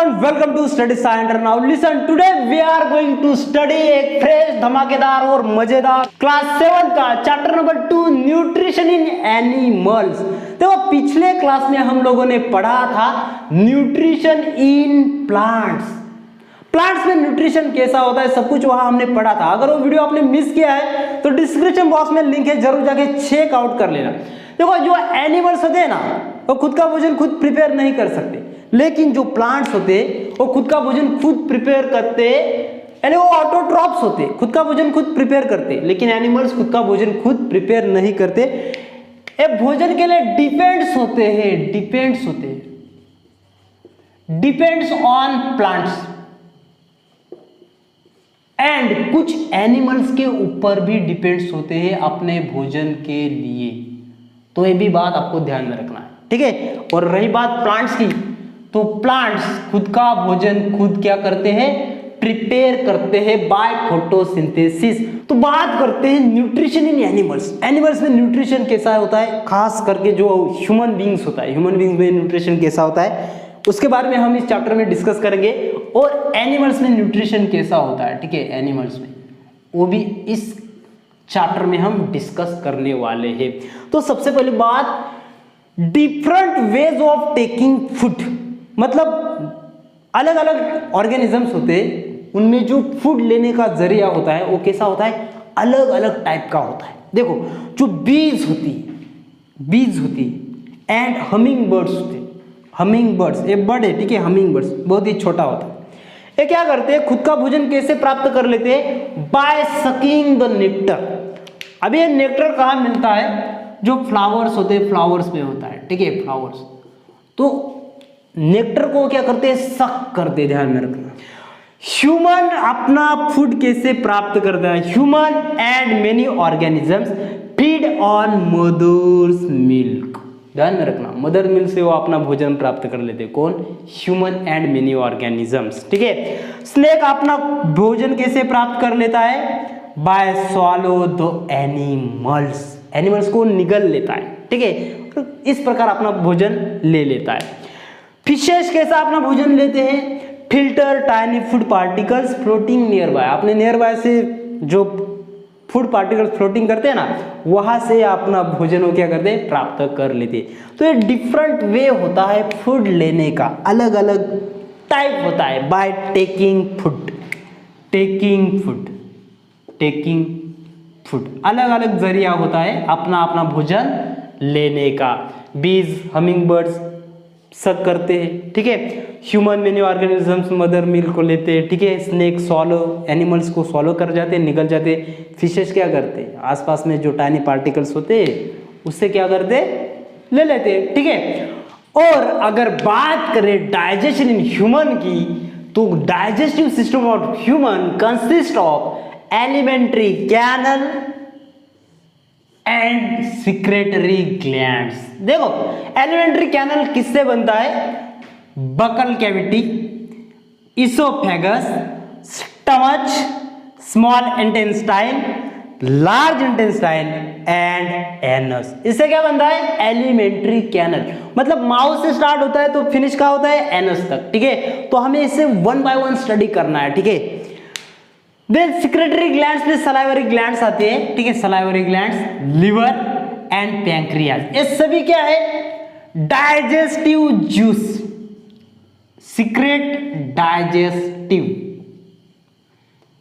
everyone, welcome to Study Center. Now listen, today we are going to study एक fresh धमाकेदार और मजेदार class 7 का chapter number 2 nutrition in animals. देखो पिछले क्लास में हम लोगों ने पढ़ा था न्यूट्रिशन इन प्लांट्स। प्लांट्स में न्यूट्रिशन कैसा होता है सब कुछ वहां हमने पढ़ा था। अगर वो वीडियो आपने मिस किया है तो डिस्क्रिप्शन बॉक्स में लिंक है, जरूर जाके चेक आउट कर लेना। देखो जो एनिमल्स होते हैं ना वो खुद का भोजन खुद प्रिपेयर नहीं कर सकते, लेकिन जो प्लांट्स होते वो खुद का भोजन खुद प्रिपेयर करते, यानी वो ऑटोट्रॉप्स होते, खुद का भोजन खुद प्रिपेयर करते। लेकिन एनिमल्स खुद का भोजन खुद प्रिपेयर नहीं करते, ये भोजन के लिए डिपेंड्स होते हैं, डिपेंड्स ऑन प्लांट्स। एंड कुछ एनिमल्स के ऊपर भी डिपेंड्स होते हैं अपने भोजन के लिए, तो ये भी बात आपको ध्यान में रखना है, ठीक है। और रही बात प्लांट्स की, तो प्लांट्स खुद का भोजन खुद क्या करते हैं, प्रिपेयर करते हैं बाय फोटोसिंथेसिस। तो बात करते हैं न्यूट्रिशन इन एनिमल्स। एनिमल्स में न्यूट्रिशन कैसा होता है, खास करके जो ह्यूमन बींग्स होता है, ह्यूमन बींग्स में न्यूट्रिशन कैसा होता है उसके बारे में हम इस चैप्टर में डिस्कस करेंगे। और एनिमल्स में न्यूट्रिशन कैसा होता है, ठीक है, एनिमल्स में वो भी इस चैप्टर में हम डिस्कस करने वाले हैं। तो सबसे पहली बात, different ways of taking food, मतलब अलग अलग ऑर्गेनिजम्स होते हैं, उनमें जो फूड लेने का जरिया होता है वो कैसा होता है, अलग अलग टाइप का होता है। देखो जो बीज होती एंड हमिंग बर्ड्स होते, हमिंग बर्ड्स ये बर्ड है, ठीक है, हमिंग बर्ड्स बहुत ही छोटा होता है। ये क्या करते हैं, खुद का भोजन कैसे प्राप्त कर लेते हैं, बाय सकिंग द नेक्टर। अब ये नेक्टर कहाँ मिलता है, जो फ्लावर्स होते हैं फ्लावर्स में होता है, ठीक है, फ्लावर्स। तो नेक्टर को क्या करते हैं, सक करते, ध्यान में रखना। ह्यूमन अपना फूड कैसे प्राप्त करता है, human and many organisms feed on mother's milk, ध्यान में रखना, मदर मिल्क से वो अपना भोजन प्राप्त कर लेते, कौन, ह्यूमन एंड मेनी ऑर्गेनिजम्स, ठीक है। स्नेक अपना भोजन कैसे प्राप्त कर लेता है, by swallow the animals, animals को निगल लेता है, ठीक है, तो इस प्रकार अपना भोजन ले लेता है। फिशेस कैसा अपना भोजन लेते हैं, filter tiny food particles floating near by, अपने नियर बाय से जो फूड पार्टिकल्स फ्लोटिंग करते हैं ना वहां से अपना भोजन वो क्या करते हैं, प्राप्त कर लेते हैं। तो ये डिफरेंट वे होता है फूड लेने का, अलग अलग टाइप होता है, बाय टेकिंग फूड अलग अलग जरिया होता है अपना अपना भोजन लेने का। बीज हमिंग बर्ड्स सक करते हैं, ठीक है, human many organisms mother milk को लेते हैं, ठीक है, स्नेक सॉलो, एनिमल्स को सॉलो कर जाते हैं, निगल जाते हैं। फिशेस क्या करते हैं, आसपास में जो टाइनी पार्टिकल्स होते हैं उससे क्या करते, ले लेते हैं, ठीक है। और अगर बात करें डाइजेशन इन ह्यूमन की, तो digestive system of human consist of alimentary canal and secretory glands. देखो एलिमेंट्री कैनल किससे बनता है, buccal cavity, oesophagus, stomach, small intestine, large intestine and anus. इससे क्या बनता है, एलिमेंट्री कैनल, मतलब माउथ से स्टार्ट होता है तो फिनिश का होता है एनस तक, ठीक है। तो हमें इसे 1 by 1 स्टडी करना है, ठीक है। देन सिक्रेटरी ग्लैंड्स में सलाइवरी ग्लैंड्स आते हैं, ठीक है, salivary glands, liver and pancreas, ये सभी क्या है, digestive juice, secret digestive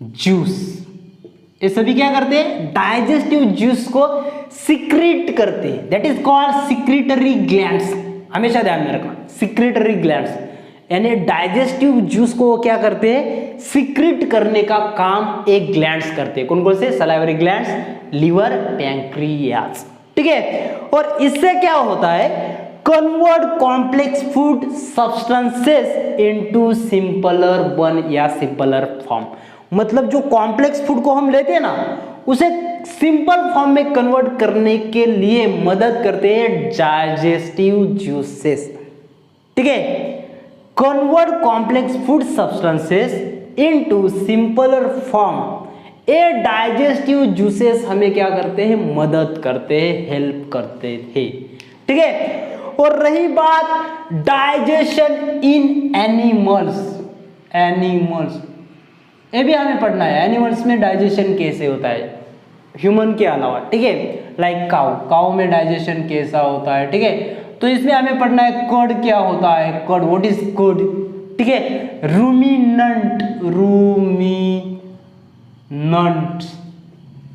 juice, ये सभी क्या करते हैं, डाइजेस्टिव जूस को सीक्रेट करते हैं, that is called secretory glands. हमेशा ध्यान में रखना, सिक्रेटरी ग्लैंड्स यानी डाइजेस्टिव जूस को क्या करते हैं, सीक्रेट करने का काम एक ग्लैंड्स करते हैं। कौन कौन से, सलाइवरी ग्लैंड्स, लिवर, पैंक्रियाज, ठीक है। और इससे क्या होता है, convert complex food substances into simpler one या सिंपलर फॉर्म, मतलब जो कॉम्प्लेक्स फूड को हम लेते हैं ना उसे सिंपल फॉर्म में कन्वर्ट करने के लिए मदद करते हैं डाइजेस्टिव जूसेस, ठीक है। Convert complex food substances into simpler form, ये डाइजेस्टिव जूसेस हमें क्या करते हैं, मदद करते हैं, हेल्प करते थे, ठीक है। और रही बात डाइजेशन इन एनिमल्स, ये भी हमें पढ़ना है। एनिमल्स में डाइजेशन कैसे होता है ह्यूमन के अलावा, ठीक है। लाइक काउ में डाइजेशन कैसा होता है, ठीक है। तो इसमें हमें पढ़ना है कर्ड क्या होता है, कर्ड, व्हाट इज कर्ड, ठीक है।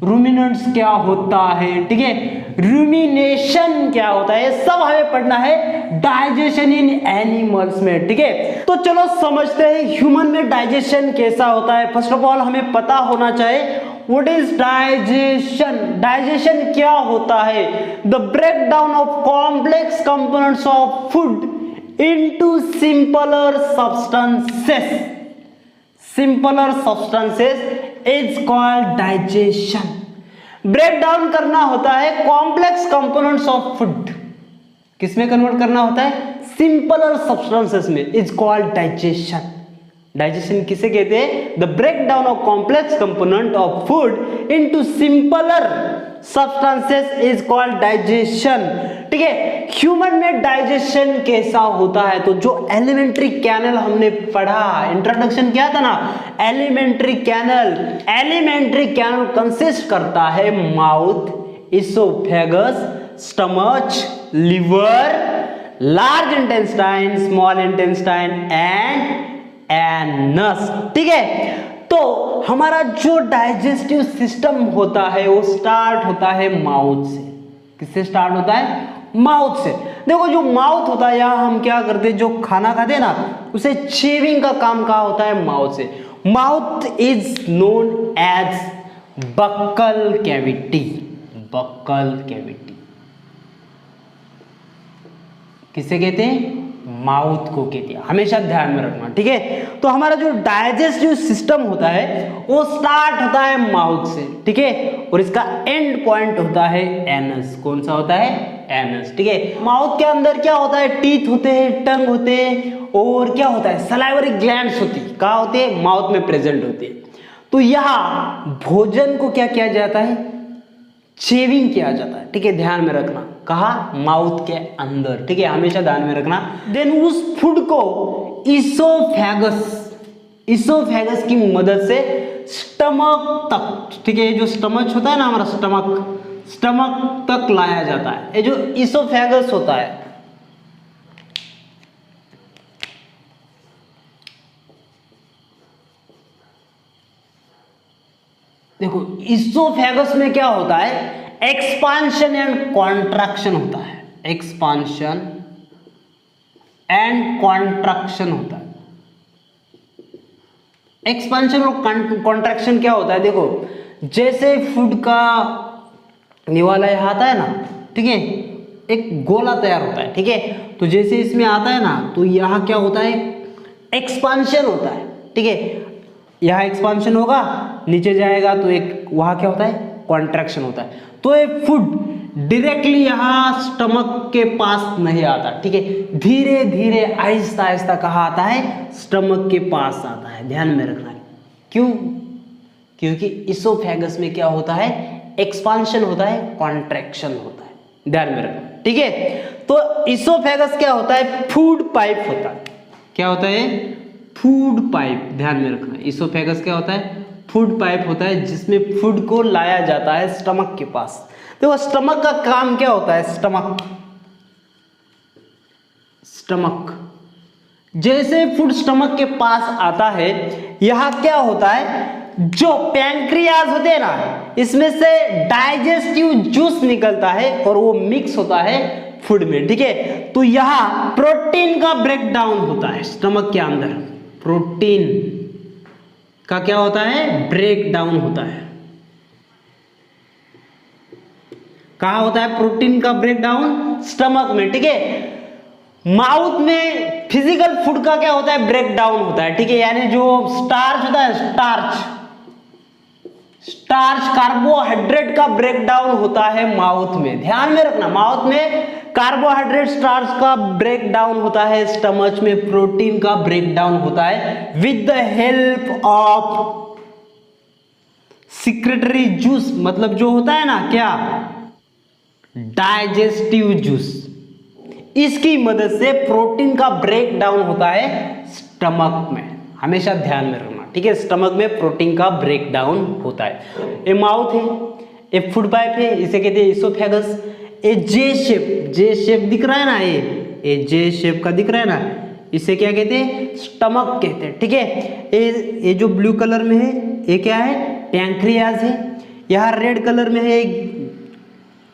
रूमिनेंट्स क्या होता है, ठीक है। रूमिनेशन क्या होता है, ये सब हमें पढ़ना है डाइजेशन इन एनिमल्स में, ठीक है। तो चलो समझते हैं ह्यूमन में डाइजेशन कैसा होता है। फर्स्ट ऑफ ऑल हमें पता होना चाहिए व्हाट इज डाइजेशन, डाइजेशन क्या होता है। The breakdown of complex components of food into simpler substances is called digestion. Break down करना होता है कॉम्प्लेक्स कंपोनेंट्स ऑफ फूड, किसमें कन्वर्ट करना होता है, सिंपलर सब्सटेंसेस में, इज कॉल्ड डाइजेशन। डाइजेशन किसे कहते हैं, the break down of complex component of food into simpler substances is called digestion, ठीक है। ह्यूमन में डाइजेशन कैसा होता है, तो जो एलिमेंट्री कैनल हमने पढ़ा, इंट्रोडक्शन क्या था ना, एलिमेंट्री कैनल कंसिस्ट करता है mouth, oesophagus, stomach, liver, large intestine, small intestine and anus, ठीक है। तो हमारा जो डाइजेस्टिव सिस्टम होता है वो स्टार्ट होता है माउथ से। किससे स्टार्ट होता है, माउथ से। देखो जो माउथ होता है, यहाँ हम क्या करते हैं, जो खाना खाते हैं ना, उसे चेविंग का काम कहाँ होता है, माउथ से। Mouth is known as buccal cavity, किसे कहते हैं, माउथ को कहते हैं, हमेशा ध्यान में रखना, ठीक है। तो हमारा जो डाइजेस्टिव सिस्टम होता है वो स्टार्ट होता है माउथ से, ठीक है, और इसका एंड पॉइंट होता है एनस। कौन सा होता है, एनस, ठीक है। माउथ के अंदर क्या होता है, टीथ होते हैं, टंग होते हैं, और क्या होता है, सलाइवरी ग्लैंड्स होती है, कहाँ होती है, माउथ में प्रेजेंट होती है। तो यहाँ भोजन को क्या किया जाता है, चेविंग किया जाता है, ठीक है, ध्यान में रखना, कहा, माउथ के अंदर, ठीक है, हमेशा ध्यान में रखना। देन उस फूड को इसोफेगस की मदद से स्टमक तक, ठीक है, जो स्टमच होता है ना हमारा, स्टमक तक लाया जाता है। ये जो इसोफेगस होता है, देखो इसोफेगस में क्या होता है, एक्सपांशन एंड कॉन्ट्रैक्शन होता है, एक्सपांशन एंड कॉन्ट्रैक्शन होता है। एक्सपांशन और कॉन्ट्रैक्शन क्या होता है, देखो जैसे फूड का निवाला यहाँ आता है ना, ठीक है, एक गोला तैयार होता है, ठीक है। तो जैसे इसमें आता है ना, तो यहाँ क्या होता है, एक्सपांशन होता है, ठीक है, यहाँ एक्सपांशन होगा, नीचे जाएगा तो एक वहाँ क्या होता है, कॉन्ट्रैक्शन होता है। तो ये फूड डायरेक्टली यहाँ स्टमक के पास नहीं आता, ठीक है, धीरे धीरे आहिस्ता आहिस्ता कहाँ आता है, स्टमक के पास आता है, ध्यान में रखना है। क्यों, क्योंकि इसोफेगस में क्या होता है, एक्सपांशन होता है, कॉन्ट्रैक्शन होता है, ध्यान में रखना, ठीक है। तो इसोफेगस क्या होता है, फूड पाइप होता है, क्या होता है, फूड पाइप, ध्यान में रखना। इसोफेगस क्या होता है, फूड पाइप होता है, जिसमें फूड को लाया जाता है स्टमक के पास। तो स्टमक का काम क्या होता है, स्टमक जैसे फूड स्टमक के पास आता है, यहां क्या होता है, जो पैंक्रियाज होते हैं ना, इसमें से डाइजेस्टिव जूस निकलता है और वो मिक्स होता है फूड में, ठीक है। तो यहां प्रोटीन का ब्रेकडाउन होता है स्टमक के अंदर, प्रोटीन का क्या होता है, ब्रेकडाउन होता है। कहाँ होता है प्रोटीन का ब्रेकडाउन, स्टमक में, ठीक है। माउथ में फिजिकल फूड का क्या होता है, ब्रेकडाउन होता है, ठीक है, यानी जो स्टार्च होता है, स्टार्च कार्बोहाइड्रेट का ब्रेकडाउन होता है माउथ में, ध्यान में रखना। माउथ में कार्बोहाइड्रेट स्टार्च का ब्रेकडाउन होता है, स्टमच में प्रोटीन का ब्रेकडाउन होता है with the help of secretory juice, मतलब जो होता है ना क्या, डाइजेस्टिव जूस। इसकी मदद से प्रोटीन का ब्रेक डाउन होता है स्टमक में, हमेशा ध्यान में रखना, ठीक है। स्टमक में प्रोटीन का ब्रेक डाउन होता है। ये माउथ है, ये फूड पाइप है, इसे कहते हैं इसोफेगस। ये जे शेप दिख रहा है ना, ये जे शेप का दिख रहा है ना, इसे क्या कहते हैं, स्टमक कहते हैं, ठीक है। ये जो ब्लू कलर में है ये क्या है, पैंक्रियाज है। यहाँ रेड कलर में है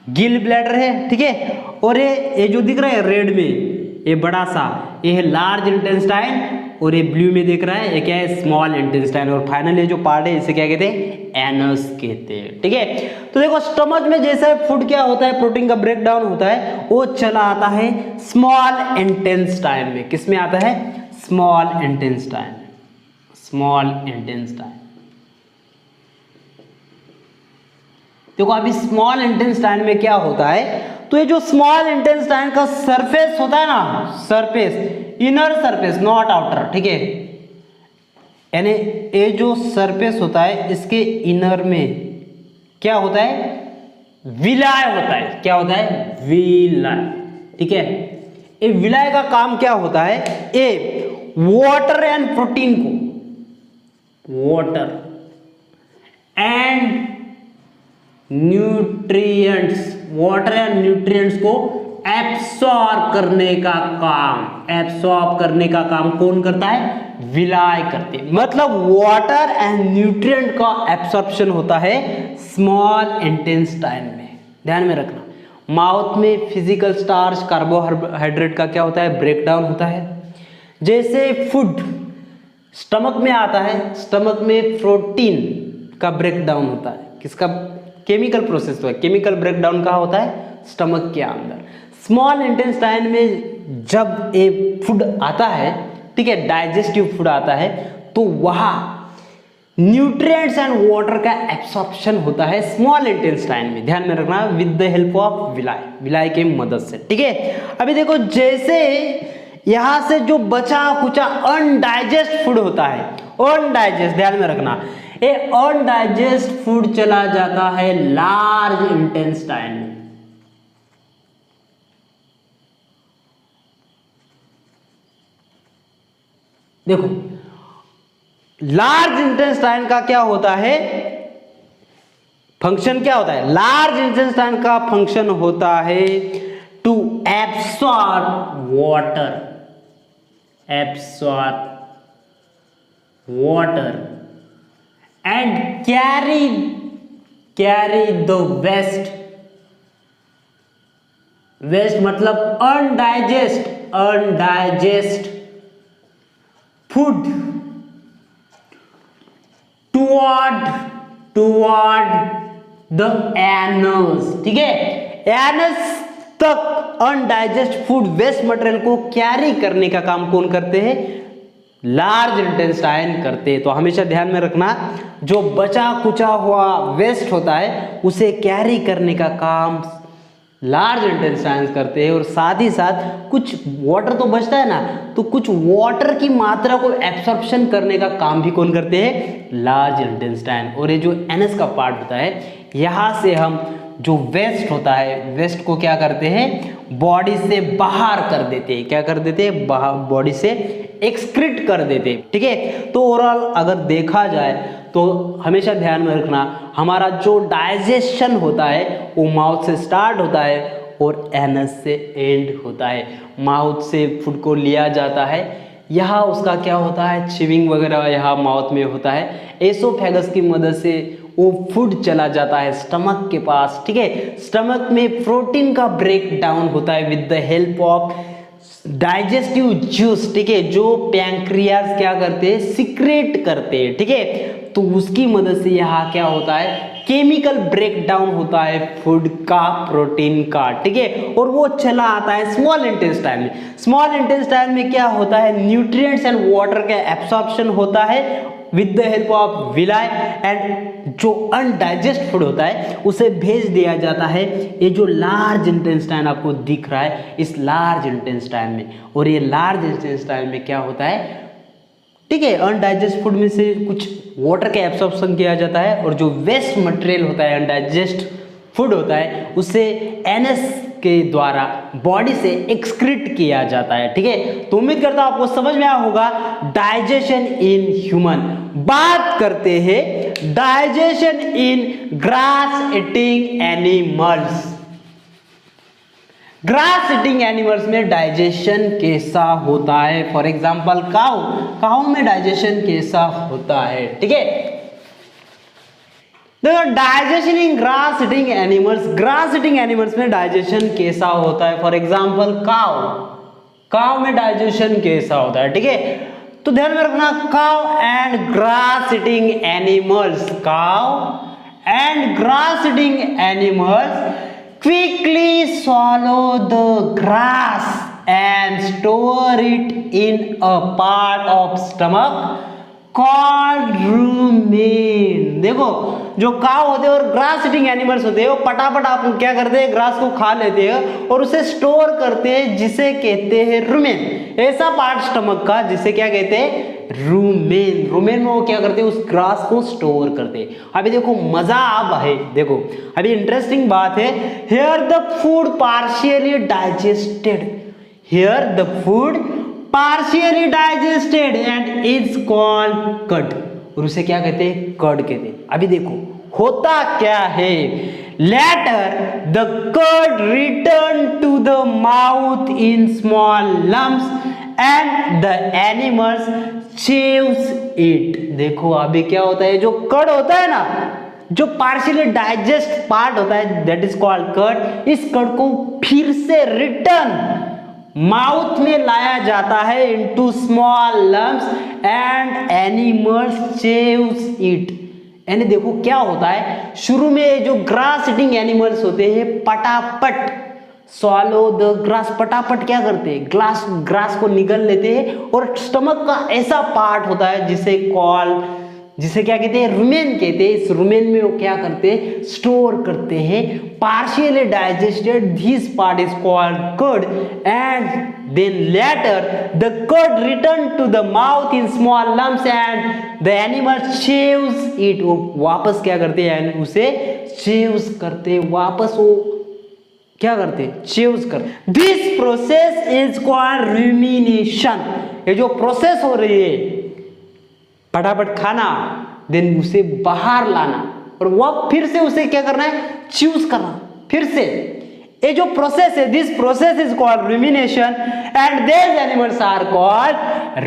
गिल ब्लैडर है, ठीक है। और ये जो दिख रहा है रेड में, ये बड़ा सा, ये है लार्ज इंटेस्टाइन, और ये ब्लू में दिख रहा है ये क्या है, स्मॉल इंटेस्टाइन। और फाइनल ये जो पार्ट है इसे क्या कहते हैं, एनस कहते हैं, ठीक है। तो देखो स्टमक में जैसा फूड क्या होता है, प्रोटीन का ब्रेक डाउन होता है, वो चला आता है स्मॉल इंटेस्टाइन में। किस में आता है, स्मॉल इंटेस्टाइन, स्मॉल इंटेस्टाइन। देखो अभी स्मॉल इंटेस्टाइन में क्या होता है, तो ये जो स्मॉल इंटेस्टाइन का सरफेस होता है ना, surface, inner surface not outer, ठीक है, यानी ये जो सरफेस होता है इसके इनर में क्या होता है, विलाय होता है। क्या होता है, विलाय, ठीक है। ये विलाय का काम क्या होता है, ये वाटर एंड प्रोटीन को, water and nutrients, water and nutrients को एब्सॉर्ब करने का काम, एब्सॉर्ब करने का काम कौन करता है, विलाय करते हैं। मतलब वाटर एंड न्यूट्रिएंट का एब्सॉर्प्शन होता है स्मॉल इंटेस्टाइन में, ध्यान में रखना। माउथ में फिजिकल स्टार्च, कार्बोहाइड्रेट का क्या होता है, ब्रेकडाउन होता है। जैसे फूड स्टमक में आता है, स्टमक में प्रोटीन का ब्रेकडाउन होता है, किसका, केमिकल प्रोसेस तो है, केमिकल ब्रेकडाउन कहाँ होता है, स्टमक के अंदर। स्मॉल इंटेस्टाइन में जब ये फूड आता है, ठीक है, डाइजेस्टिव फूड आता है, तो वहाँ न्यूट्रिएंट्स एंड वाटर का एब्सॉर्प्शन होता है स्मॉल इंटेस्टाइन में, ध्यान में रखना, विद द हेल्प ऑफ विलाय, विलाय के मदद से, ठीक है। अभी देखो जैसे यहाँ से जो बचा कुचा अनडाइजेस्ट फूड होता है, अनडाइजेस्ट, ध्यान में रखना, ये अनडाइजेस्ट फूड चला जाता है लार्ज इंटेस्टाइन में। देखो लार्ज इंटेस्टाइन का क्या होता है, फंक्शन क्या होता है, लार्ज इंटेस्टाइन का फंक्शन होता है to absorb water, absorb water and carry the waste मतलब undigest food toward the anus, ठीक है। एनस तक अनडाइजेस्ट फूड वेस्ट मटेरियल को कैरी करने का काम कौन करते हैं, लार्ज इंटेस्टाइन करते। तो हमेशा ध्यान में रखना, जो बचा कुचा हुआ वेस्ट होता है उसे कैरी करने का काम लार्ज इंटेस्टाइन करते हैं। और साथ ही साथ कुछ वाटर तो बचता है ना, तो कुछ वाटर की मात्रा को एब्सॉर्प्शन करने का काम भी कौन करते हैं, लार्ज इंटेस्टाइन। और ये जो एनस का पार्ट होता है, यहाँ से हम जो वेस्ट होता है, वेस्ट को क्या करते हैं, बॉडी से बाहर कर देते हैं। क्या कर देते हैं, बॉडी से एक्सक्रीट कर देते हैं, ठीक है। तो ओवरऑल अगर देखा जाए तो हमेशा ध्यान में रखना, हमारा जो डाइजेशन होता है वो माउथ से स्टार्ट होता है और एनस से एंड होता है। माउथ से फूड को लिया जाता है, यहाँ उसका क्या होता है, चिविंग वगैरह यहाँ माउथ में होता है। एसोफेगस की मदद से वो फूड चला जाता है स्टमक के पास, ठीक है। स्टमक में प्रोटीन का ब्रेक डाउन होता है with the help of digestive juice, ठीक है, जो पैंक्रियाज क्या करते हैं, सिक्रेट करते हैं, ठीक है। तो उसकी मदद से यहाँ क्या होता है, केमिकल ब्रेकडाउन होता है फूड का, प्रोटीन का, ठीक है। और वो चला आता है स्मॉल इंटेस्टाइन में। स्मॉल इंटेस्टाइन में क्या होता है, न्यूट्रिएंट्स एंड वाटर का एब्सॉर्प्शन होता है with the help of विलाय, and जो अनडाइजेस्ट फूड होता है उसे भेज दिया जाता है ये जो लार्ज इंटेस्टाइन आपको दिख रहा है, इस लार्ज इंटेस्टाइन में। और ये लार्ज इंटेस्टाइन में क्या होता है, ठीक है, अनडाइजेस्ट फूड में से कुछ वाटर का एब्सॉर्प्शन किया जाता है, और जो वेस्ट मटेरियल होता है, अनडाइजेस्ट फूड होता है, उसे एनस के द्वारा बॉडी से एक्सक्रीट किया जाता है। ठीक है, तो उम्मीद करता हूं आपको समझ में आया होगा डाइजेशन इन ह्यूमन। बात करते हैं डाइजेशन इन grass eating animals. Grass eating animals में डाइजेशन कैसा होता है? फॉर एग्जाम्पल काऊ में डाइजेशन कैसा होता है? ठीक है, देखो डाइजेशन इन ग्रास ईटिंग एनिमल्स में डाइजेशन कैसा होता है? फॉर एग्जाम्पल काऊ में डाइजेशन कैसा होता है? ठीक है, तो ध्यान में रखना cow and grass eating animals quickly swallow the grass and store it in a part of stomach called rumen। देखो जो काव होते हैं और ग्रास ईटिंग एनिमल्स होते हैं वो पटापट आप क्या करते हैं, ग्रास को खा लेते हैं और उसे स्टोर करते हैं जिसे कहते हैं रुमेन। ऐसा पार्ट स्टमक का जिसे क्या कहते हैं, रूमेन में वो क्या करते हैं, उस ग्रास को स्टोर करते हैं। अभी देखो मजा अब है, देखो अभी इंटरेस्टिंग बात है। Here the food partially digested and is called कड, और उसे क्या कहते हैं, कड कहते हैं। अभी देखो होता क्या है, later the cud return to the mouth in small lumps and the animals chews it. देखो अभी क्या होता है, जो कड होता है ना, जो पार्शियली डाइजेस्ट पार्ट होता है दैट इज कॉल्ड कड, इस कड को फिर से रिटर्न माउथ में लाया जाता है into small lumps and animals chews it. यानी देखो क्या होता है, शुरू में जो ग्रास ईटिंग एनिमल्स होते हैं पटापट swallow the grass, पटापट क्या करते हैं, ग्रास को निगल लेते हैं, और स्टमक का ऐसा पार्ट होता है जिसे क्या कहते हैं, रुमेन कहते हैं। इस रुमेन में वो क्या करते हैं, स्टोर करते हैं। Partially digested this part is called curd and then later the curd return to the mouth in small lumps and the animal chews it. वो वापस क्या करते हैं, उसे चेव्स करते, वापस वो क्या करते, चेव्स करते। This process is called rumination. ये जो प्रोसेस हो रही है, फटाफट खाना देन उसे बाहर लाना और वह फिर से उसे क्या करना है, च्यूज करना फिर से। ये जो प्रोसेस है, this process is called rumination and this animals are called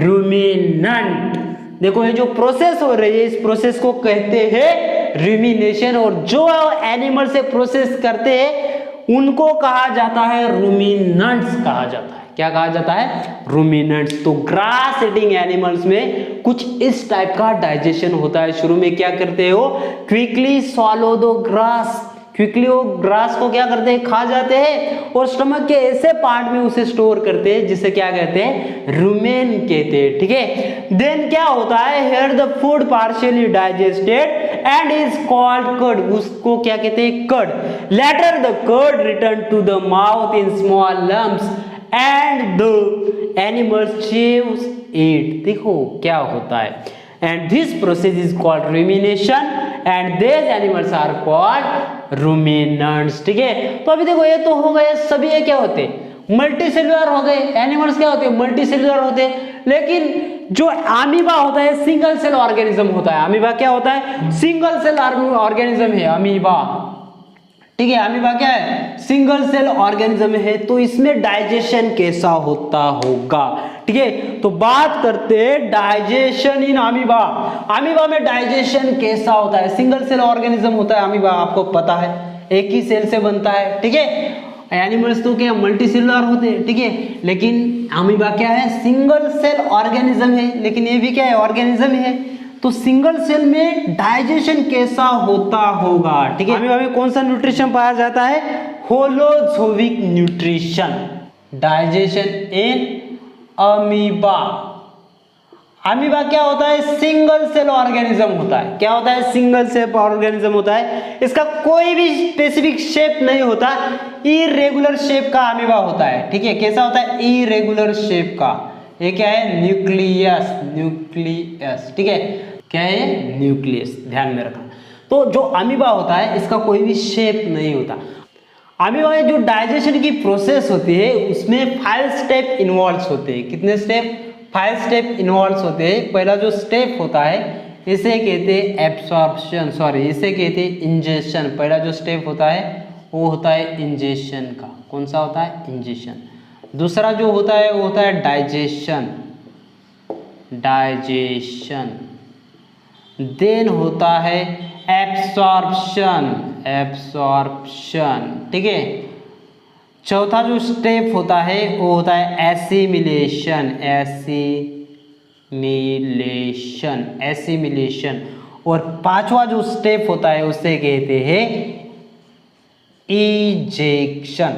ruminant. देखो ये जो प्रोसेस हो रही है, इस प्रोसेस को कहते हैं रूमिनेशन, और जो एनिमल से प्रोसेस करते हैं उनको कहा जाता है रूमिनेंट्स कहा जाता है। क्या कहा जाता है, रूमिनेंट्स। तो ग्रास ईटिंग एनिमल्स में कुछ इस टाइप का डाइजेशन होता है। शुरू में क्या करते हो, quickly swallow the grass, quickly वो ग्रास को क्या करते हैं, खा जाते हैं और स्टमक के ऐसे पार्ट में उसे स्टोर करते हैं जिसे क्या कहते हैं, रुमेन कहते हैं। ठीक है, देन क्या होता है, here the food partially digested and is called curd, उसको क्या कहते हैं, curd. Later the curd return to the mouth in small lumps and the animals chews it. देखो क्या होता है, and this process is called rumination and this animals are called ruminants. ठीक है, तो अभी देखो ये तो हो गए सभी, ये क्या होते हैं, मल्टीसेलुलर हो गए। एनिमल्स क्या होते हैं, मल्टीसेलुलर होते हैं। लेकिन जो अमीबा होता है सिंगल सेल ऑर्गेनिज्म होता है। अमीबा क्या होता है, सिंगल सेल ऑर्गेनिज्म है अमीबा। ठीक है, अमीबा क्या है, सिंगल सेल ऑर्गेनिज्म है। तो इसमें डाइजेशन कैसा होता होगा। ठीक है, तो बात करते हैं डाइजेशन इन अमीबा। अमीबा में डाइजेशन कैसा होता है, सिंगल सेल ऑर्गेनिज्म होता है अमीबा, आपको पता है एक ही सेल से बनता है। ठीक है, एनिमल्स तो क्या मल्टी सेलुलर होते हैं। ठीक है, लेकिन अमीबा क्या है, सिंगल सेल ऑर्गेनिज्म है, लेकिन ये भी क्या है, ऑर्गेनिज्म है। तो सिंगल सेल में डाइजेशन कैसा होता होगा। ठीक है, अमीबा में कौन सा न्यूट्रिशन पाया जाता है, holozoic nutrition. Digestion in amoeba, amoeba क्या होता है, सिंगल सेल ऑर्गेनिज्म होता है। क्या होता है, सिंगल सेल ऑर्गेनिज्म होता है। इसका कोई भी स्पेसिफिक शेप नहीं होता, इरेगुलर शेप का अमीबा होता है। ठीक है, कैसा होता है, इरेगुलर शेप का। ये क्या है, न्यूक्लियस, न्यूक्लियस। ठीक है, क्या है, न्यूक्लियस, ध्यान में रखना। तो जो अमीबा होता है इसका कोई भी शेप नहीं होता। अमीबा में जो डाइजेशन की प्रोसेस होती है उसमें 5 स्टेप इन्वॉल्व होते हैं। कितने स्टेप? 5 स्टेप इन्वॉल्व होते हैं। पहला जो स्टेप होता है इसे कहते हैं एब्सॉर्प्शन, इसे कहते हैं इंजेशन। पहला जो स्टेप होता है वो होता है इंजेशन का। कौन सा होता है? इंजेशन। दूसरा जो होता है वो होता है डाइजेशन, देन होता है एब्सॉर्प्शन, ठीक है। चौथा जो स्टेप होता है वो होता है एसिमिलेशन, और पांचवा जो स्टेप होता है उसे कहते हैं इजेक्शन।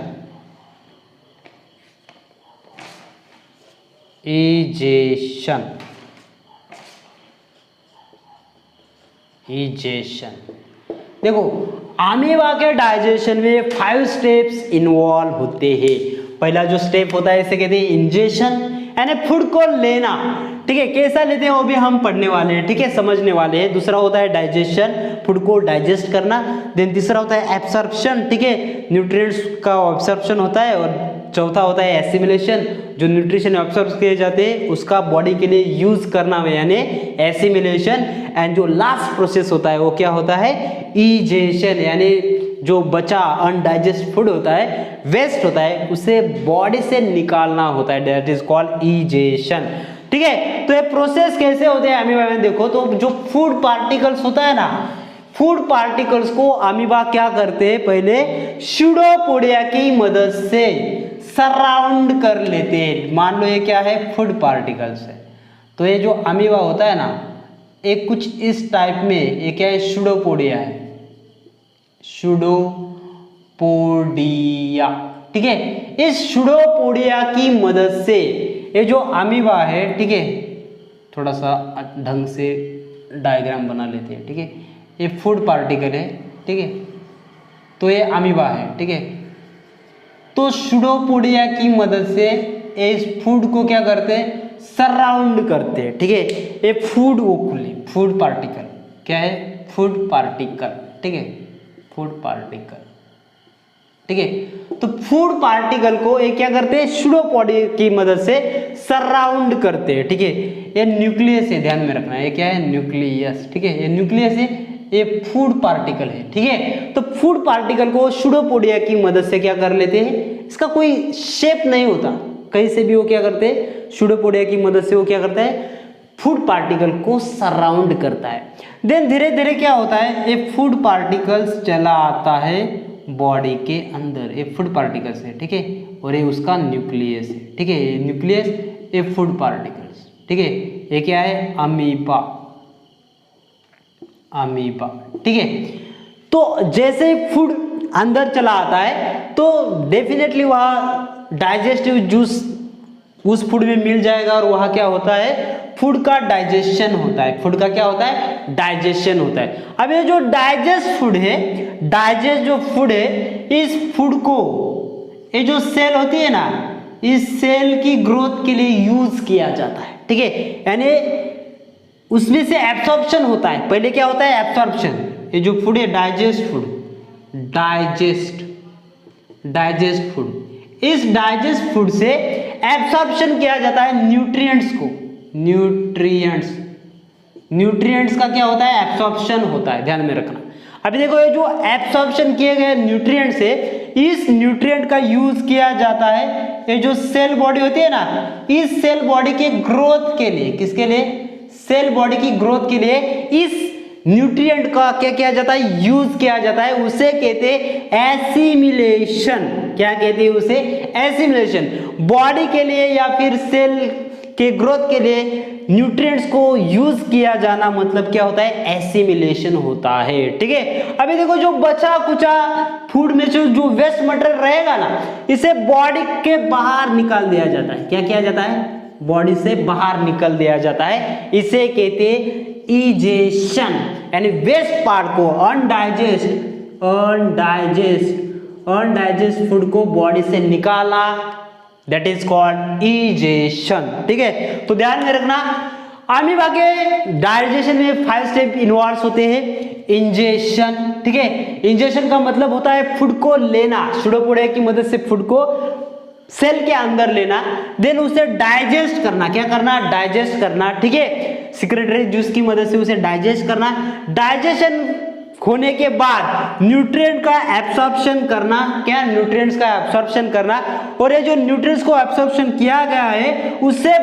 देखो अमीबा के डाइजेशन में 5 स्टेप्स इन्वॉल्व होते हैं। पहला जो स्टेप होता है इसे कहते हैं इंजेशन, यानी फूड को लेना, ठीक है। कैसा लेते हैं वो भी हम पढ़ने वाले हैं, ठीक है, समझने वाले हैं। दूसरा होता है डाइजेशन, फूड को डाइजेस्ट करना। देन तीसरा होता है एब्सॉर्प्शन, ठीक है, न्यूट्रिएंट्स का एब्सॉर्प्शन होता है। और चौथा होता है एसिमिलेशन, जो न्यूट्रिशन एब्सॉर्ब किए जाते हैं उसका बॉडी के लिए यूज करना, यानी एसिमिलेशन। एंड जो लास्ट प्रोसेस होता है वो क्या होता है? इजेशन, यानी जो बचा अनडाइजेस्ट फूड होता है, वेस्ट होता है, उसे बॉडी से निकालना होता है, दैट इज कॉल्ड इजेशन, ठीक है। तो ये प्रोसेस कैसे होते हैं अमीबा में? देखो तो जो फूड पार्टिकल्स होता है ना, फूड पार्टिकल्स को अमीबा क्या करते हैं? पहले स्यूडोपोडिया की मदद से सराउंड कर लेते हैं। मान लो ये क्या है? फूड पार्टिकल्स है। तो ये जो अमीबा होता है ना, एक कुछ इस टाइप में, ये क्या है? स्यूडोपोडिया है, स्यूडोपोडिया, ठीक है। इस स्यूडोपोडिया की मदद से ये जो अमीबा है, ठीक है, थोड़ा सा ढंग से डायग्राम बना लेते हैं, ठीक है। ये फूड पार्टिकल है, ठीक है, तो ये अमीबा है, ठीक है। तो स्यूडोपोडिया की मदद से इस फूड को क्या करते हैं? सराउंड करते हैं, ठीक है। ये फूड ओकुली, फूड पार्टिकल क्या है? फूड पार्टिकल, ठीक है, फूड पार्टिकल, ठीक है। तो फूड पार्टिकल को ये क्या करते हैं? स्यूडोपोडिया की मदद से सराउंड करते हैं, ठीक है। ये न्यूक्लियस है, ध्यान में रखना है, ये क्या है? न्यूक्लियस, ठीक है, ये न्यूक्लियस है, ये फूड पार्टिकल है, ठीक है। तो फूड पार्टिकल को स्यूडोपोडिया की मदद से क्या कर लेते हैं? इसका कोई शेप नहीं होता, कहीं से भी वो क्या करते हैं? स्यूडोपोडिया की मदद से वो क्या करता है? फूड पार्टिकल को सराउंड करता है। देन धीरे धीरे क्या होता है? ये फूड पार्टिकल्स चला आता है बॉडी के अंदर, ये फूड पार्टिकल्स है, ठीक है, और ये उसका न्यूक्लियस है, ठीक है। ये न्यूक्लियस, ये फूड पार्टिकल्स, ठीक है। ये क्या है? अमीबा, ठीक है। तो जैसे फूड अंदर चला आता है तो डेफिनेटली वहाँ डाइजेस्टिव जूस उस फूड में मिल जाएगा, और वहाँ क्या होता है? फूड का डाइजेशन होता है। फूड का क्या होता है? डाइजेशन होता है। अब ये जो डाइजेस्ट फूड है, डाइजेस्ट जो फूड है, इस फूड को ये जो सेल होती है ना, इस सेल की ग्रोथ के लिए यूज किया जाता है, ठीक है। यानी उसमें से एब्सॉर्प्शन होता है। पहले क्या होता है? एब्सॉर्प्शन। ये जो फूड है डाइजेस्ट फूड, डाइजेस्ट फूड, इस डाइजेस्ट फूड से एब्सॉर्प्शन किया जाता है न्यूट्रिएंट्स को, न्यूट्रिएंट्स का क्या होता है? एब्सॉर्प्शन होता है, ध्यान में रखना। अभी देखो ये जो एब्सॉर्प्शन किए गए न्यूट्रिएंट्स है, इस न्यूट्रिएंट का यूज किया जाता है, ये जो सेल बॉडी होती है ना, इस सेल बॉडी के ग्रोथ के लिए, किसके लिए? सेल बॉडी की ग्रोथ के लिए इस न्यूट्रिएंट का क्या किया जाता है? यूज किया जाता है। उसे कहते हैं एसिमिलेशन। क्या कहते हैं उसे? एसिमिलेशन। बॉडी के लिए या फिर सेल के ग्रोथ के लिए न्यूट्रिएंट्स को यूज किया जाना मतलब क्या होता है? एसिमिलेशन होता है, ठीक है। अभी देखो जो बचा कुचा फूड में से जो वेस्ट मटेरियल रहेगा ना, इसे बॉडी के बाहर निकाल दिया जाता है। क्या किया जाता है? बॉडी से बाहर निकल दिया जाता है। इसे कहते हैं इजेशन, यानी वेस्ट पार्ट को, अनडाइजेस्ट फूड को बॉडी से निकाला, दैट इज कॉल्ड इजेशन, ठीक है। तो ध्यान में रखना, अमीबा के डाइजेशन में 5 स्टेप इन्वॉल्व होते हैं। इंजेशन, ठीक है। इंजेशन का मतलब होता है फूड को लेना, सूडोपोडिया की मदद से फूड को सेल के अंदर लेना, देन उसे डाइजेस्ट करना, क्या करना, डाइजेस्ट करना, ठीक है। सिक्रेटरी जूस की मदद से उसे डाइजेस्ट करना, डाइजेशन होने के बाद न्यूट्रिएंट का एब्सॉर्प्शन करना, क्या, न्यूट्रिएंट्स का एब्सॉर्प्शन करना, और ये जो न्यूट्रिएंट्स को एब्सॉर्प्शन किया गया है उससे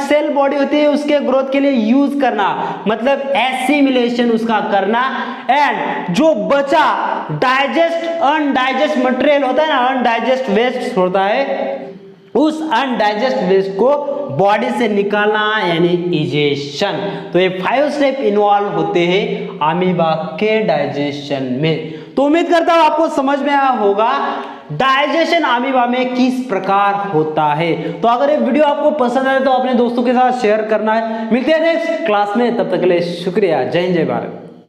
सेल बॉडी होती है उसके ग्रोथ के लिए यूज करना, मतलब एसिमिलेशन उसका करना, एंड जो बचा डाइजेस्ट अनडाइजेस्ट मटेरियल होता है ना, अनडाइजेस्ट वेस्ट होता है, उस अनडाइजेस्ट वेस्ट को बॉडी से निकालना यानी इजेशन। तो ये 5 स्टेप इन्वॉल्व होते हैं अमीबा के डाइजेशन में। तो उम्मीद करता हूं आपको समझ में आया होगा डाइजेशन अमीबा में किस प्रकार होता है। तो अगर ये वीडियो आपको पसंद आए तो अपने दोस्तों के साथ शेयर करना है। मिलते हैं नेक्स्ट क्लास में, तब तक के लिए शुक्रिया। जय हिंद, जय भारत।